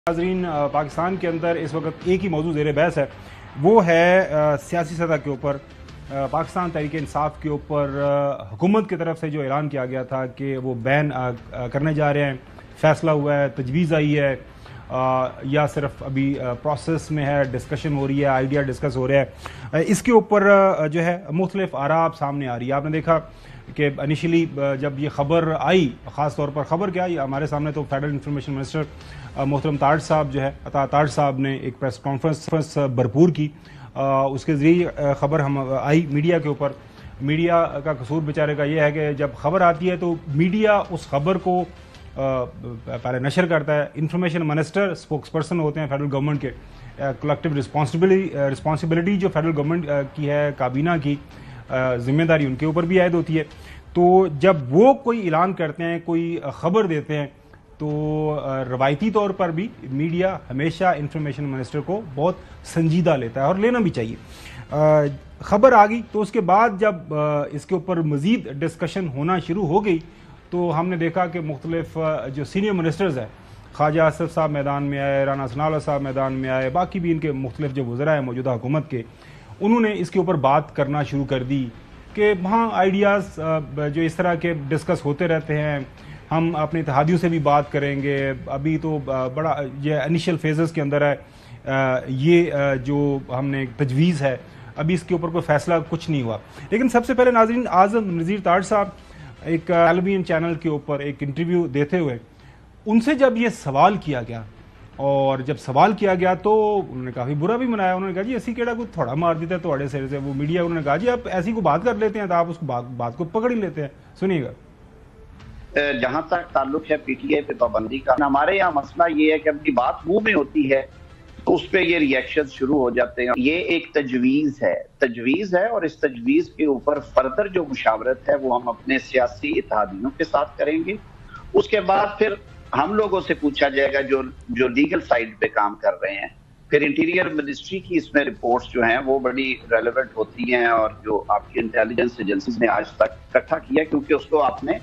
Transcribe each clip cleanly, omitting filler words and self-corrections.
नाज़रीन, पाकिस्तान के अंदर इस वक्त एक ही मौजूद ज़ेर बहस है, वो है सियासी सतह के ऊपर पाकिस्तान तहरीक इंसाफ के ऊपर हुकूमत की तरफ से जो ऐलान किया गया था कि वो बैन करने जा रहे हैं। फैसला हुआ है, तजवीज़ आई है या सिर्फ अभी प्रोसेस में है, डिस्कशन हो रही है, आइडिया डिस्कस हो रहा है। इसके ऊपर जो है मुख्तलिफ आरा सामने आ रही है। आपने देखा कि इनिशियली जब ये खबर आई, ख़ास तौर पर खबर क्या आई हमारे सामने, तो फेडरल इंफॉर्मेशन मिनिस्टर मोहतरम ताज साहब जो है ताज साहब ने एक प्रेस कॉन्फ्रेंस भरपूर की। उसके ज़रिए ख़बर हम आई मीडिया के ऊपर। मीडिया का कसूर बेचारे का ये है कि जब खबर आती है तो मीडिया उस खबर को पहले नशर करता है। इंफॉर्मेशन मिनिस्टर स्पोक्स पर्सन होते हैं फेडरल गवर्नमेंट के। कलेक्टिव रिस्पॉन्सिबिलिटी जो फेडरल गवर्नमेंट की है, काबीना की जिम्मेदारी उनके ऊपर भी आयद होती है। तो जब वो कोई ऐलान करते हैं, कोई खबर देते हैं, तो रवायती तौर पर भी मीडिया हमेशा इंफॉर्मेशन मिनिस्टर को बहुत संजीदा लेता है और लेना भी चाहिए। खबर आ गई तो उसके बाद जब इसके ऊपर मज़ीद डिस्कशन होना शुरू हो गई तो हमने देखा कि मुख्तलिफ जो सीनियर मिनिस्टर्स हैं, ख्वाजा आसिफ साहब मैदान में आए, राना सनाउल्लाह साहब मैदान में आए, बाकी भी इनके मुख्तलिफ जो वज़रा हैं मौजूदा हुकूमत के, उन्होंने इसके ऊपर बात करना शुरू कर दी कि वहाँ आइडियाज़ जो इस तरह के डिस्कस होते रहते हैं, हम अपने इत्तेहादियों से भी बात करेंगे। अभी तो बड़ा ये इनिशियल फेजेस के अंदर है, ये जो हमने तजवीज़ है, अभी इसके ऊपर कोई फैसला कुछ नहीं हुआ। लेकिन सबसे पहले नाज़रीन, आज़म नज़ीर ताज साहब एक टेलीविजन चैनल के ऊपर एक इंटरव्यू देते हुए, उनसे जब ये सवाल किया गया और जब सवाल किया गया तो उन्होंने काफ़ी बुरा भी मनाया। उन्होंने कहा जी ऐसी केड़ा को थोड़ा मार देता है थोड़े सिर से। वो मीडिया उन्होंने कहा जी आप ऐसी को बात कर लेते हैं तो आप उसको बात को पकड़ ही लेते हैं। सुनिएगा। जहां तक ताल्लुक है पीटीआई पे पाबंदी का, हमारे यहाँ मसला ये है कि अपनी बात मुंह में होती है तो उस पर ये रिएक्शन शुरू हो जाते हैं। ये एक तजवीज़ है और इस तजवीज़ के ऊपर फर्दर जो मुशावरत है वो हम अपने सियासी इत्तेहादियों के साथ करेंगे। उसके बाद फिर हम लोगों से पूछा जाएगा जो लीगल साइड पे काम कर रहे हैं। फिर इंटीरियर मिनिस्ट्री की इसमें रिपोर्ट्स जो हैं वो बड़ी रेलेवेंट होती हैं और जो आपकी इंटेलिजेंस एजेंसीज ने आज तक इकट्ठा किया, क्योंकि उसको आपने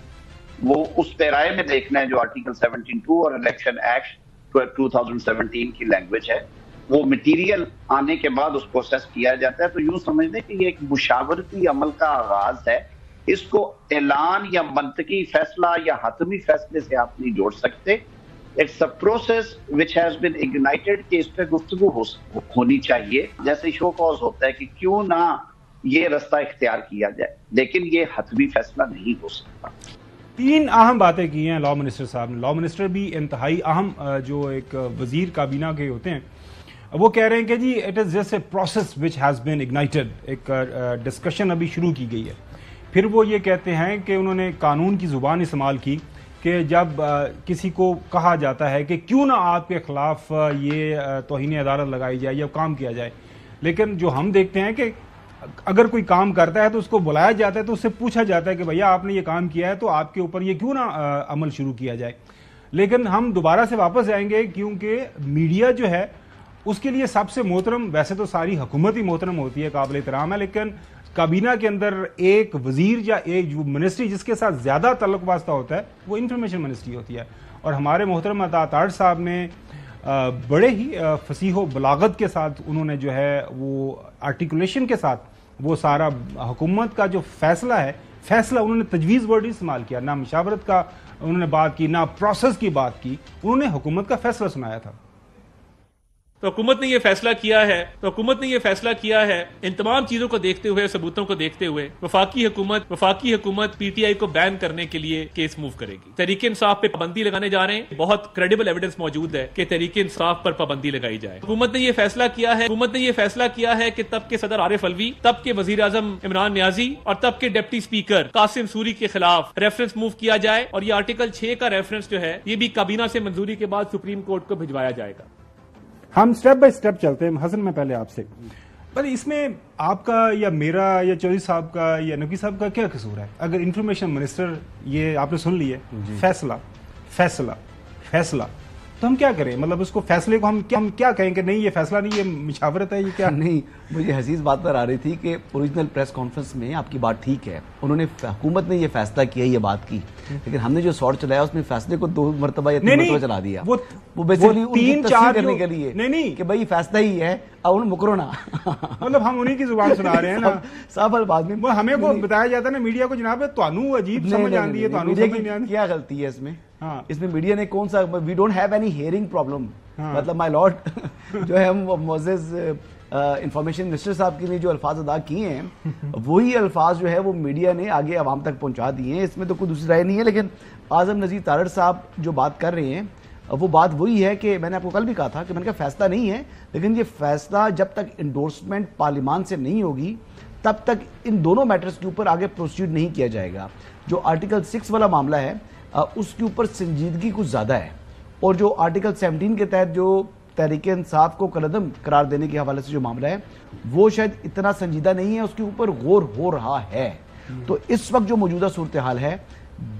वो उस पैराए में देखना है जो आर्टिकल 17(2) और इलेक्शन एक्ट 2017 की लैंग्वेज है। वो मटीरियल आने के बाद उसको असेस किया जाता है। तो यूं समझ लें कि ये एक मुशावरती अमल का आगाज है। इसको ऐलान या मंतकी फैसला या हतमी फैसले से आप नहीं जोड़ सकते। It's a process which has been ignited कि इस पे गुफ्तगू होनी चाहिए। जैसे शो कॉज होता है कि क्यों ना ये रास्ता इख्तियार किया जाए, लेकिन ये हतमी फैसला नहीं हो सकता। तीन अहम बातें की हैं लॉ मिनिस्टर साहब ने। लॉ मिनिस्टर भी इंतहाई अहम जो एक वजीर काबीना के होते हैं, वो कह रहे हैं कि जी it is just a process which has been ignited. एक डिस्कशन अभी शुरू की गई है। फिर वो ये कहते हैं कि उन्होंने कानून की ज़ुबान इस्तेमाल की कि जब किसी को कहा जाता है कि क्यों ना आपके ख़िलाफ़ ये तौहीन अदालत लगाई जाए या काम किया जाए, लेकिन जो हम देखते हैं कि अगर कोई काम करता है तो उसको बुलाया जाता है तो उससे पूछा जाता है कि भैया आपने ये काम किया है तो आपके ऊपर ये क्यों ना अमल शुरू किया जाए। लेकिन हम दोबारा से वापस आएंगे क्योंकि मीडिया जो है उसके लिए सबसे मोहतरम, वैसे तो सारी हुकूमत ही मोहतरम होती है, काबिल एहतराम है, लेकिन काबीना के अंदर एक वजीर या एक जो मिनिस्ट्री जिसके साथ ज़्यादा तल्लुक वास्ता होता है वो इंफॉर्मेशन मिनिस्ट्री होती है। और हमारे मोहतरम ताज साहब ने बड़े ही फसीहो बलागत के साथ उन्होंने जो है वो आर्टिकुलेशन के साथ वो सारा हुकूमत का जो फैसला उन्होंने तजवीज़ वर्ड इस्तेमाल किया। ना मशावरत का उन्होंने बात की, ना प्रोसेस की बात की, उन्होंने हुकूमत का फैसला सुनाया था। तो हुकूमत ने ये फैसला किया है इन तमाम चीजों को देखते हुए, सबूतों को देखते हुए वफाकी हुकूमत पीटीआई को बैन करने के लिए केस मूव करेगी। तहरीक इंसाफ पे पाबंदी लगाने जा रहे हैं। बहुत क्रेडिबल एविडेंस मौजूद है कि तहरीक इंसाफ पर पाबंदी लगाई जाए। हुकूमत ने ये फैसला किया है कि तब के सदर आरिफ अलवी, तब के वजीर आजम इमरान नियाजी और तब के डिप्टी स्पीकर कासिम सूरी के खिलाफ रेफरेंस मूव किया जाए और ये आर्टिकल 6 का रेफरेंस जो है ये भी काबीना से मंजूरी के बाद सुप्रीम कोर्ट को भिजवाया जाएगा। हम स्टेप बाय स्टेप चलते हैं। हसन, मैं पहले आपसे, पर इसमें आपका या मेरा या चौधरी साहब का या नकी साहब का क्या कसूर है? अगर इंफॉर्मेशन मिनिस्टर, ये आपने सुन लिया, फैसला تو ہم کیا کریں؟ مطلب اس کو فیصلے کو ہم کیا کہیں کہ نہیں یہ فیصلہ نہیں، یہ مشاورت ہے، یہ کیا؟ نہیں، مجھے حسیس بات پر آ رہی تھی کہ اوریجنل پریس کانفرنس میں آپ کی بات ٹھیک ہے، انہوں نے حکومت نے یہ فیصلہ کیا، یہ بات کی، لیکن ہم نے جو سوٹ چلایا اس میں فیصلے کو 2 مرتبہ یا 3 مرتبہ چلا دیا، وہ بیسیکلی ان کی تصحیح کرنے کے لیے کہ بھائی فیصلہ ہی ہے اور مکرو نہ، مطلب ہم انہی کی زبان سنا رہے ہیں نا صاحب الفاظ میں ہمیں کو بتایا جاتا ہے نا میڈیا کو، جناب تانوں عجیب سمجھ آتی ہے، تانوں سمجھ نہیں آتی، کیا غلطی ہے اس میں؟ اس میں میڈیا نے کون سا، we don't have any hearing problem, مطلب مائی لارڈ جو ہے ہم معزز انفارمیشن منسٹر صاحب کی نے جو الفاظ ادا کیے ہیں وہی الفاظ جو ہے وہ میڈیا نے آگے عوام تک پہنچا دیے ہیں، اس میں تو کوئی دوسری رائے نہیں ہے۔ لیکن اعظم نذیر تارڑ صاحب جو بات کر رہے ہیں وہ بات وہی ہے کہ میں نے آپ کو کل بھی کہا تھا کہ میں نے کہا فیصلہ نہیں ہے، لیکن یہ فیصلہ جب تک انڈورسمنٹ پارلیمان سے نہیں ہوگی تب تک ان دونوں میٹرز کے اوپر آگے پروسیڈ نہیں کیا جائے گا۔ جو آرٹیکل 6 والا معاملہ ہے اس کے اوپر سنجیدگی کچھ زیادہ ہے، اور جو آرٹیکل 17 کے تحت جو تحریک انصاف کو کالعدم قرار دینے کے حوالے سے جو معاملہ ہے وہ شاید اتنا سنجیدہ نہیں ہے، اس کے اوپر غور ہو رہا ہے۔ تو اس وقت جو موجودہ صورتحال ہے،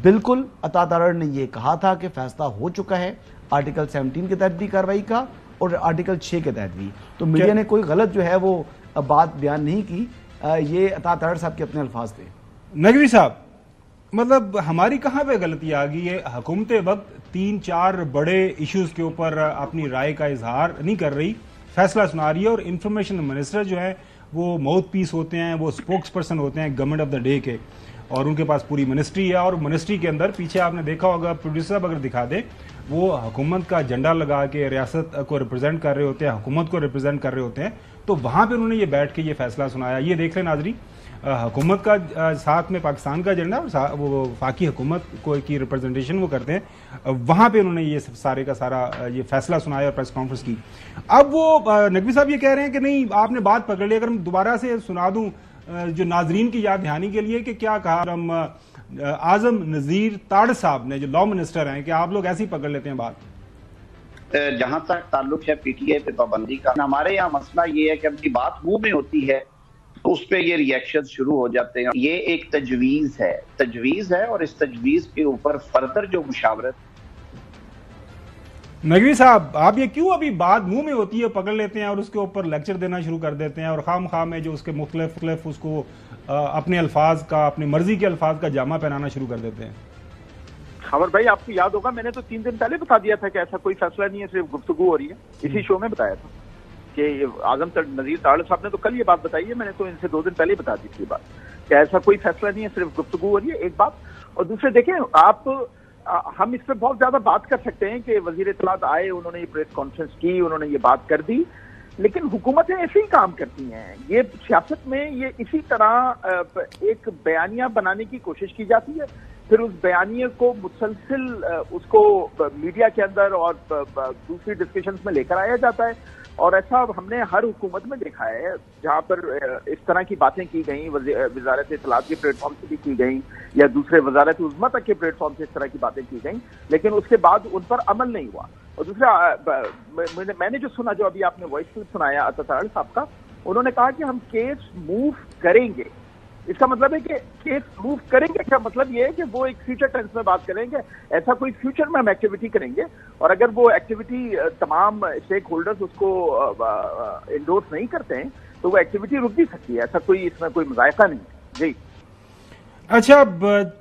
بالکل عطا تارڑ نے یہ کہا تھا کہ فیصلہ ہو چکا ہے آرٹیکل 17 کے تحت بھی کارروائی کا اور آرٹیکل 6 کے تحت بھی، تو میڈیا نے کوئی غلط جو ہے وہ بات بیان نہیں کی، یہ عطا تارڑ صاحب کے اپنے الفاظ تھے۔ نقوی صاحب، مطلب ہماری کہاں پہ غلطی آ گئی ہے؟ حکومت وقت 3-4 بڑے ایشوز کے اوپر اپنی رائے کا اظہار نہیں کر رہی، فیصلہ سنا رہی ہے، اور انفارمیشن منسٹر جو ہے وہ ماؤتھ پیس ہوتے ہیں، وہ اسپوکس پرسن ہوتے ہیں گورنمنٹ آف دا ڈے کے، اور ان کے پاس پوری منسٹری ہے، اور منسٹری کے اندر پیچھے آپ نے دیکھا ہوگا پروڈیوسر صاحب اگر دکھا دیں وہ حکومت کا جھنڈا لگا کے ریاست کو ریپرزینٹ کر رہے ہوتے ہیں، حکومت کو ریپرزینٹ کر رہے ہوتے ہیں، تو وہاں پہ انہوں نے یہ بیٹھ کے یہ فیصلہ سنایا۔ یہ دیکھ لیں ناظرین، حکومت کا ساتھ میں پاکستان کا جھنڈا، اور وہ وفاقی حکومت کو کی ریپرزنٹیشن وہ کرتے ہیں، وہاں پہ انہوں نے یہ سارے کا سارا یہ فیصلہ سنایا اور پریس کانفرنس کی۔ اب وہ نقوی صاحب یہ کہہ رہے ہیں کہ نہیں آپ نے بات پکڑ لی، اگر میں دوبارہ سے سنا دوں جو ناظرین کی یاد دہانی کے لیے کہ کیا کہا ہم اعظم نذیر تارڑ صاحب نے جو لا منسٹر ہیں، کہ آپ لوگ ایسے ہی پکڑ لیتے ہیں بات؟ جہاں تک تعلق ہے پی ٹی آئی پہ پابندی کا، ہمارے یہاں مسئلہ یہ ہے کہ اپنی بات منہ میں ہوتی ہے تو اس پہ یہ ریئیکشن شروع ہو جاتے ہیں۔ یہ ایک تجویز ہے اور اس تجویز کے اوپر فردر جو مشاورت۔ نقوی صاحب، آپ یہ کیوں ابھی بات منہ میں ہوتی ہے پکڑ لیتے ہیں اور اس کے اوپر لیکچر دینا شروع کر دیتے ہیں، اور خام میں جو اس کے مختلف اس کو اپنے الفاظ کا، اپنی مرضی کے الفاظ کا جامہ پہنانا شروع کر دیتے ہیں؟ خبر بھائی آپ کو یاد ہوگا میں نے تو 3 دن پہلے بتا دیا تھا کہ ایسا کوئی فیصلہ نہیں ہے، صرف گفتگو ہو رہی ہے، اسی شو میں بتایا تھا کہ اعظم نذیر تارڑ صاحب نے تو کل یہ بات بتائی ہے، میں نے تو ان سے 2 دن پہلے بتا دی تھی یہ بات کہ ایسا کوئی فیصلہ نہیں ہے، صرف گفتگو ہو رہی ہے، ایک بات۔ اور دوسرے دیکھیں آپ، ہم اس پہ بہت زیادہ بات کر سکتے ہیں کہ وزیر اطلاعات آئے، انہوں نے یہ پریس کانفرنس کی، انہوں نے یہ بات کر دی، لیکن حکومتیں ایسے ہی کام کرتی ہیں۔ یہ سیاست میں یہ اسی طرح ایک بیانیہ بنانے کی کوشش کی جاتی ہے، پھر اس بیانیے کو مسلسل اس کو میڈیا کے اندر اور دوسری ڈسکشنز میں لے کر آیا جاتا ہے، اور ایسا ہم نے ہر حکومت میں دیکھا ہے جہاں پر اس طرح کی باتیں کی گئیں، وزارت اطلاعات کے پلیٹ فارم سے بھی کی گئیں یا دوسرے وزارت عظمیٰ تک کے پلیٹ فارم سے اس طرح کی باتیں کی گئیں، لیکن اس کے بعد ان پر عمل نہیں ہوا۔ اور دوسرا میں نے جو سنا، جو ابھی آپ نے وائس کلپ سنایا عطا تارڑ صاحب کا، انہوں نے کہا کہ ہم کیس موو کریں گے۔ اس کا مطلب ہے کہ کیس موو کریں گے، کیا مطلب یہ ہے کہ وہ ایک فیوچر ٹینس میں بات کریں گے، ایسا کوئی فیوچر میں ہم ایکٹیویٹی کریں گے، اور اگر وہ ایکٹیویٹی تمام اسٹیک ہولڈرز اس کو انڈورس نہیں کرتے ہیں تو وہ ایکٹیویٹی رک بھی سکتی ہے، ایسا کوئی اس میں کوئی مذائقہ نہیں ہے۔ جی اچھا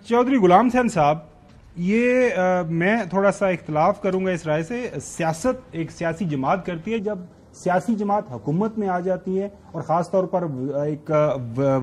چودھری غلام حسین صاحب، یہ میں تھوڑا سا اختلاف کروں گا اس رائے سے۔ سیاست ایک سیاسی جماعت کرتی ہے، جب سیاسی جماعت حکومت میں آ جاتی ہے اور خاص طور پر ایک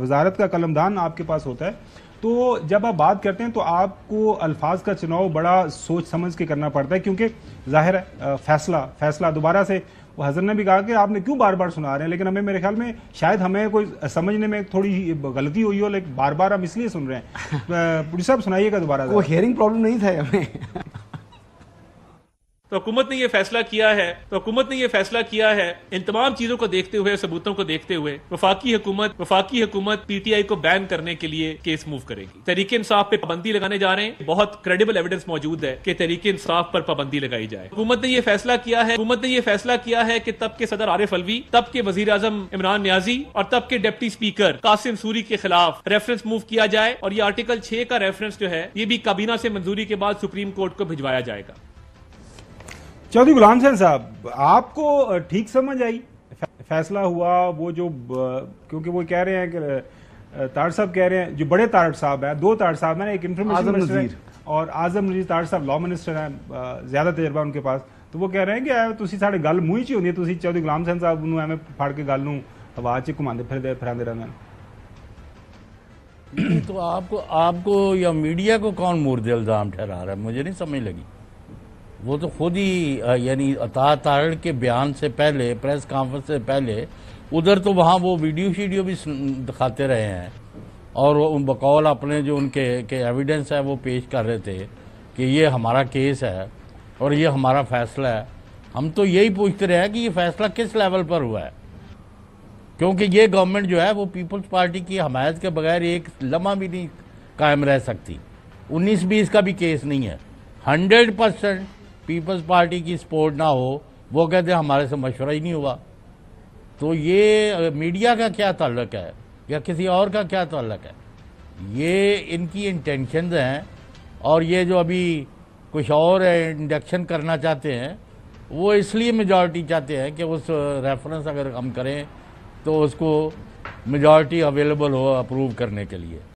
وزارت کا قلمدان آپ کے پاس ہوتا ہے، تو جب آپ بات کرتے ہیں تو آپ کو الفاظ کا چناؤ بڑا سوچ سمجھ کے کرنا پڑتا ہے، کیونکہ ظاہر ہے فیصلہ دوبارہ سے، وہ حضرت نے بھی کہا کہ آپ نے کیوں بار بار سنا رہے ہیں، لیکن ہمیں میرے خیال میں شاید ہمیں کوئی سمجھنے میں تھوڑی غلطی ہوئی ہو، لیکن بار بار ہم اس لیے سن رہے ہیں۔ پولیس صاحب سنائیے گا دوبارہ۔ وہ ہیئرنگ پرابلم نہیں تھا ہمیں۔ تو حکومت نے یہ فیصلہ کیا ہے ان تمام چیزوں کو دیکھتے ہوئے، ثبوتوں کو دیکھتے ہوئے وفاقی حکومت پی ٹی آئی کو بین کرنے کے لیے کیس موو کرے گی۔ تحریک انصاف پہ پابندی لگانے جا رہے ہیں، بہت کریڈیبل ایویڈنس موجود ہے کہ تحریک انصاف پر پابندی لگائی جائے۔ حکومت نے یہ فیصلہ کیا ہے کہ تب کے صدر عارف الوی، تب کے وزیر اعظم عمران نیازی اور تب کے ڈپٹی اسپیکر قاسم سوری کے خلاف ریفرنس موو کیا جائے، اور یہ آرٹیکل 6 کا ریفرنس جو ہے یہ بھی کابینہ سے منظوری کے بعد سپریم کورٹ کو بھجوایا جائے گا۔ चौधरी गुलाम हुसैन साहब, आपको ठीक समझ आई फैसला हुआ वो जो, क्योंकि वो कह रहे हैं कि तारड़ साहब कह रहे हैं, जो बड़े तारड़ साहब है, दो तारड़ साहब है, एक इंफॉर्मेशन मिनिस्टर है और आजम नजीर तारड़ साहब लॉ मिनिस्टर हैं, ज्यादा तजर्बा उनके पास, तो वो कह रहे हैं कि तुसी साढ़े गल मूंह च होंदी, तुसी चौधरी गुलाम हुसैन साहब नूं एवें फड़ के गल नूं हवा च घुमांदे फिरांदे रहंदे। तो आपको या मीडिया को कौन मुर्दे इल्जाम ठहरा रहा है, मुझे नहीं समझ लगी। वो तो खुद ही यानी अता तारड़ के बयान से पहले, प्रेस कॉन्फ्रेंस से पहले, उधर तो वहाँ वो वीडियो भी दिखाते रहे हैं और उन बकौल अपने जो उनके एविडेंस है वो पेश कर रहे थे कि ये हमारा केस है और ये हमारा फैसला है। हम तो यही पूछते रहे हैं कि ये फैसला किस लेवल पर हुआ है, क्योंकि ये गवर्नमेंट जो है वो पीपल्स पार्टी की हमायत के बगैर एक लम्हा भी नहीं कायम रह सकती। 19-20 का भी केस नहीं है। 100% पीपल्स पार्टी की सपोर्ट ना हो, वो कहते हैं हमारे से मशवरा ही नहीं हुआ। तो ये मीडिया का क्या ताल्लुक है या किसी और का क्या ताल्लुक है? ये इनकी इंटेंशंस हैं और ये जो अभी कुछ और इंडक्शन करना चाहते हैं वो इसलिए मेजॉरिटी चाहते हैं कि उस रेफरेंस अगर हम करें तो उसको मेजॉरिटी अवेलेबल हो अप्रूव करने के लिए।